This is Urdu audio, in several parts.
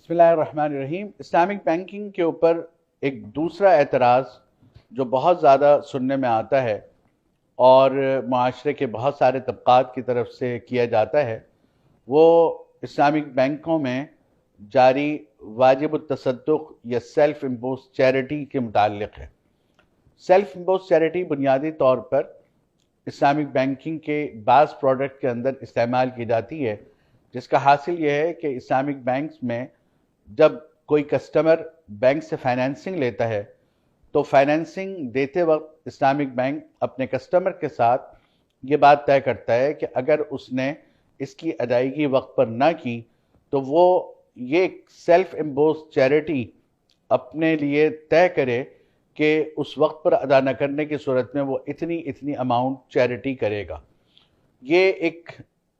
بسم اللہ الرحمن الرحیم۔ اسلامک بینکنگ کے اوپر ایک دوسرا اعتراض جو بہت زیادہ سننے میں آتا ہے اور معاشرے کے بہت سارے طبقات کی طرف سے کیا جاتا ہے، وہ اسلامک بینکوں میں جاری واجب التصدق یا سیلف امپوز چیریٹی کے متعلق ہے۔ سیلف امپوز چیریٹی بنیادی طور پر اسلامک بینکنگ کے بعض پروڈکٹ کے اندر استعمال کی جاتی ہے، جس کا حاصل یہ ہے کہ اسلامک بینکس میں جب کوئی کسٹمر بینک سے فائنینسنگ لیتا ہے تو فائنینسنگ دیتے وقت اسلامک بینک اپنے کسٹمر کے ساتھ یہ بات طے کرتا ہے کہ اگر اس نے اس کی ادائیگی وقت پر نہ کی تو وہ یہ سیلف امپوز چیریٹی اپنے لیے طے کرے کہ اس وقت پر ادا نہ کرنے کی صورت میں وہ اتنی اماؤنٹ چیریٹی کرے گا۔ یہ ایک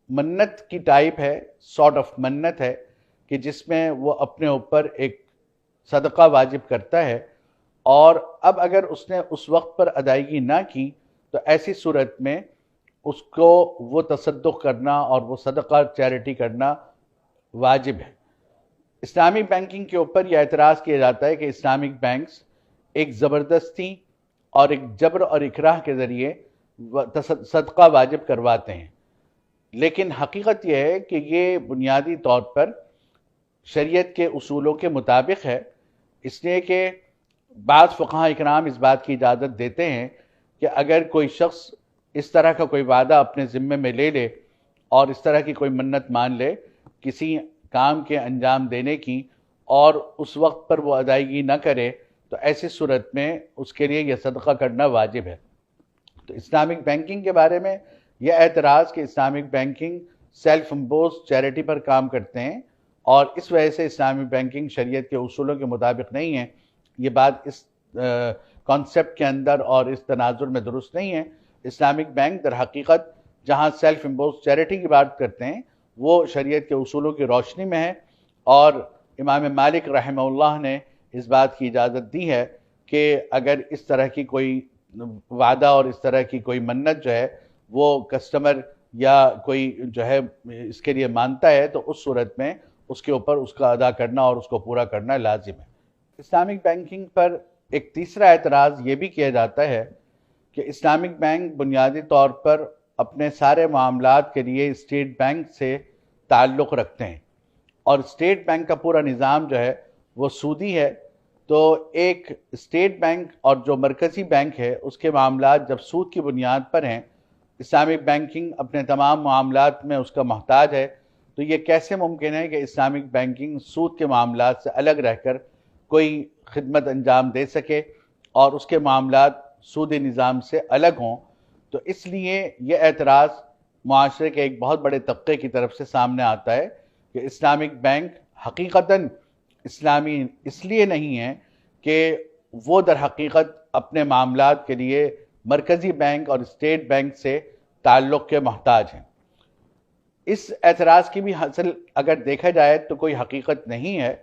منت کی ٹائپ ہے، سارٹ آف منت ہے کہ جس میں وہ اپنے اوپر ایک صدقہ واجب کرتا ہے، اور اب اگر اس نے اس وقت پر ادائیگی نہ کی تو ایسی صورت میں اس کو وہ تصدق کرنا اور وہ صدقہ چیریٹی کرنا واجب ہے۔ اسلامی بینکنگ کے اوپر یہ اعتراض کیا جاتا ہے کہ اسلامک بینکس ایک زبردستی اور ایک جبر اور اکراہ کے ذریعے صدقہ واجب کرواتے ہیں، لیکن حقیقت یہ ہے کہ یہ بنیادی طور پر شریعت کے اصولوں کے مطابق ہے، اس لیے کہ بعض فقہاء اکرام اس بات کی اجازت دیتے ہیں کہ اگر کوئی شخص اس طرح کا کوئی وعدہ اپنے ذمے میں لے لے اور اس طرح کی کوئی منت مان لے کسی کام کے انجام دینے کی اور اس وقت پر وہ ادائیگی نہ کرے تو ایسی صورت میں اس کے لیے یہ صدقہ کرنا واجب ہے۔ تو اسلامک بینکنگ کے بارے میں یہ اعتراض کہ Islamic banking self impose charity پر کام کرتے ہیں اور اس وجہ سے اسلامی بینکنگ شریعت کے اصولوں کے مطابق نہیں ہے، یہ بات اس کانسیپٹ کے اندر اور اس تناظر میں درست نہیں ہے۔ اسلامک بینک در حقیقت جہاں سیلف امپوز چیریٹی کی بات کرتے ہیں وہ شریعت کے اصولوں کی روشنی میں ہے، اور امام مالک رحمہ اللہ نے اس بات کی اجازت دی ہے کہ اگر اس طرح کی کوئی وعدہ اور اس طرح کی کوئی منت جو ہے وہ کسٹمر یا کوئی جو ہے اس کے لیے مانتا ہے تو اس صورت میں اس کے اوپر اس کا ادا کرنا اور اس کو پورا کرنا لازم ہے۔ اسلامک بینکنگ پر ایک تیسرا اعتراض یہ بھی کیا جاتا ہے کہ اسلامک بینک بنیادی طور پر اپنے سارے معاملات کے لیے اسٹیٹ بینک سے تعلق رکھتے ہیں، اور اسٹیٹ بینک کا پورا نظام جو ہے وہ سودی ہے، تو ایک اسٹیٹ بینک اور جو مرکزی بینک ہے اس کے معاملات جب سود کی بنیاد پر ہیں، اسلامک بینکنگ اپنے تمام معاملات میں اس کا محتاج ہے، تو یہ کیسے ممکن ہے کہ اسلامک بینکنگ سود کے معاملات سے الگ رہ کر کوئی خدمت انجام دے سکے اور اس کے معاملات سودی نظام سے الگ ہوں؟ تو اس لیے یہ اعتراض معاشرے کے ایک بہت بڑے طبقے کی طرف سے سامنے آتا ہے کہ اسلامک بینک حقیقتاً اسلامی اس لیے نہیں ہے کہ وہ در حقیقت اپنے معاملات کے لیے مرکزی بینک اور اسٹیٹ بینک سے تعلق کے محتاج ہیں۔ اس اعتراض کی بھی حاصل اگر دیکھا جائے تو کوئی حقیقت نہیں ہے،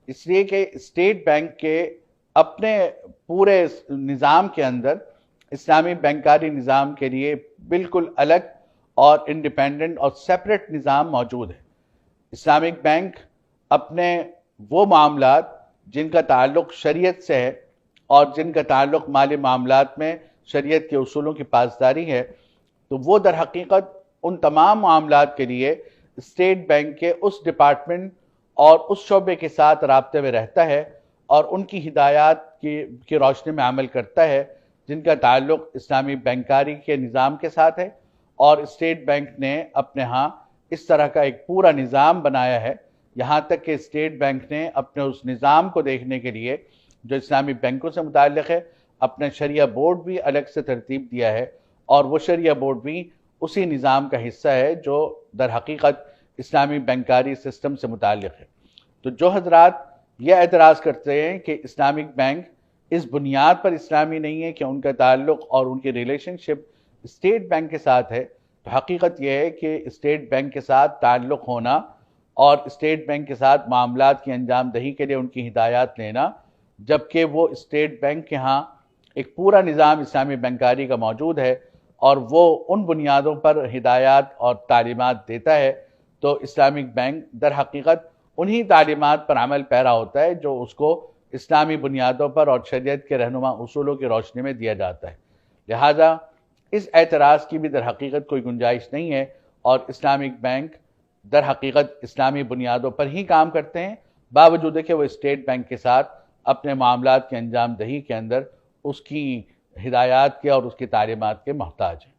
اس لیے کہ اسٹیٹ بینک کے اپنے پورے نظام کے اندر اسلامی بینکاری نظام کے لیے بالکل الگ اور انڈیپینڈنٹ اور سیپریٹ نظام موجود ہے۔ اسلامک بینک اپنے وہ معاملات جن کا تعلق شریعت سے ہے اور جن کا تعلق مالی معاملات میں شریعت کے اصولوں کی پاسداری ہے، تو وہ در حقیقت ان تمام معاملات کے لیے اسٹیٹ بینک کے اس ڈپارٹمنٹ اور اس شعبے کے ساتھ رابطے میں رہتا ہے اور ان کی ہدایات کی روشنی میں عمل کرتا ہے جن کا تعلق اسلامی بینکاری کے نظام کے ساتھ ہے، اور اسٹیٹ بینک نے اپنے ہاں اس طرح کا ایک پورا نظام بنایا ہے، یہاں تک کہ اسٹیٹ بینک نے اپنے اس نظام کو دیکھنے کے لیے جو اسلامی بینکوں سے متعلق ہے اپنے شریعہ بورڈ بھی الگ سے ترتیب دیا ہے، اور وہ شریعہ بورڈ بھی اسی نظام کا حصہ ہے جو در حقیقت اسلامی بینکاری سسٹم سے متعلق ہے۔ تو جو حضرات یہ اعتراض کرتے ہیں کہ اسلامک بینک اس بنیاد پر اسلامی نہیں ہے کہ ان کا تعلق اور ان کی ریلیشن شپ اسٹیٹ بینک کے ساتھ ہے، تو حقیقت یہ ہے کہ اسٹیٹ بینک کے ساتھ تعلق ہونا اور اسٹیٹ بینک کے ساتھ معاملات کی انجام دہی کے لیے ان کی ہدایات لینا، جبکہ وہ اسٹیٹ بینک کے ہاں ایک پورا نظام اسلامی بینکاری کا موجود ہے اور وہ ان بنیادوں پر ہدایات اور تعلیمات دیتا ہے، تو اسلامک بینک در حقیقت انہی تعلیمات پر عمل پیرا ہوتا ہے جو اس کو اسلامی بنیادوں پر اور شریعت کے رہنما اصولوں کی روشنی میں دیا جاتا ہے. لہذا اس اعتراض کی بھی در حقیقت کوئی گنجائش نہیں ہے، اور اسلامک بینک در حقیقت اسلامی بنیادوں پر ہی کام کرتے ہیں، باوجود کہ وہ اسٹیٹ بینک کے ساتھ اپنے معاملات کی انجام دہی کے اندر اس کی ہدایات کے اور اس کی تعلیمات کے محتاج ہیں.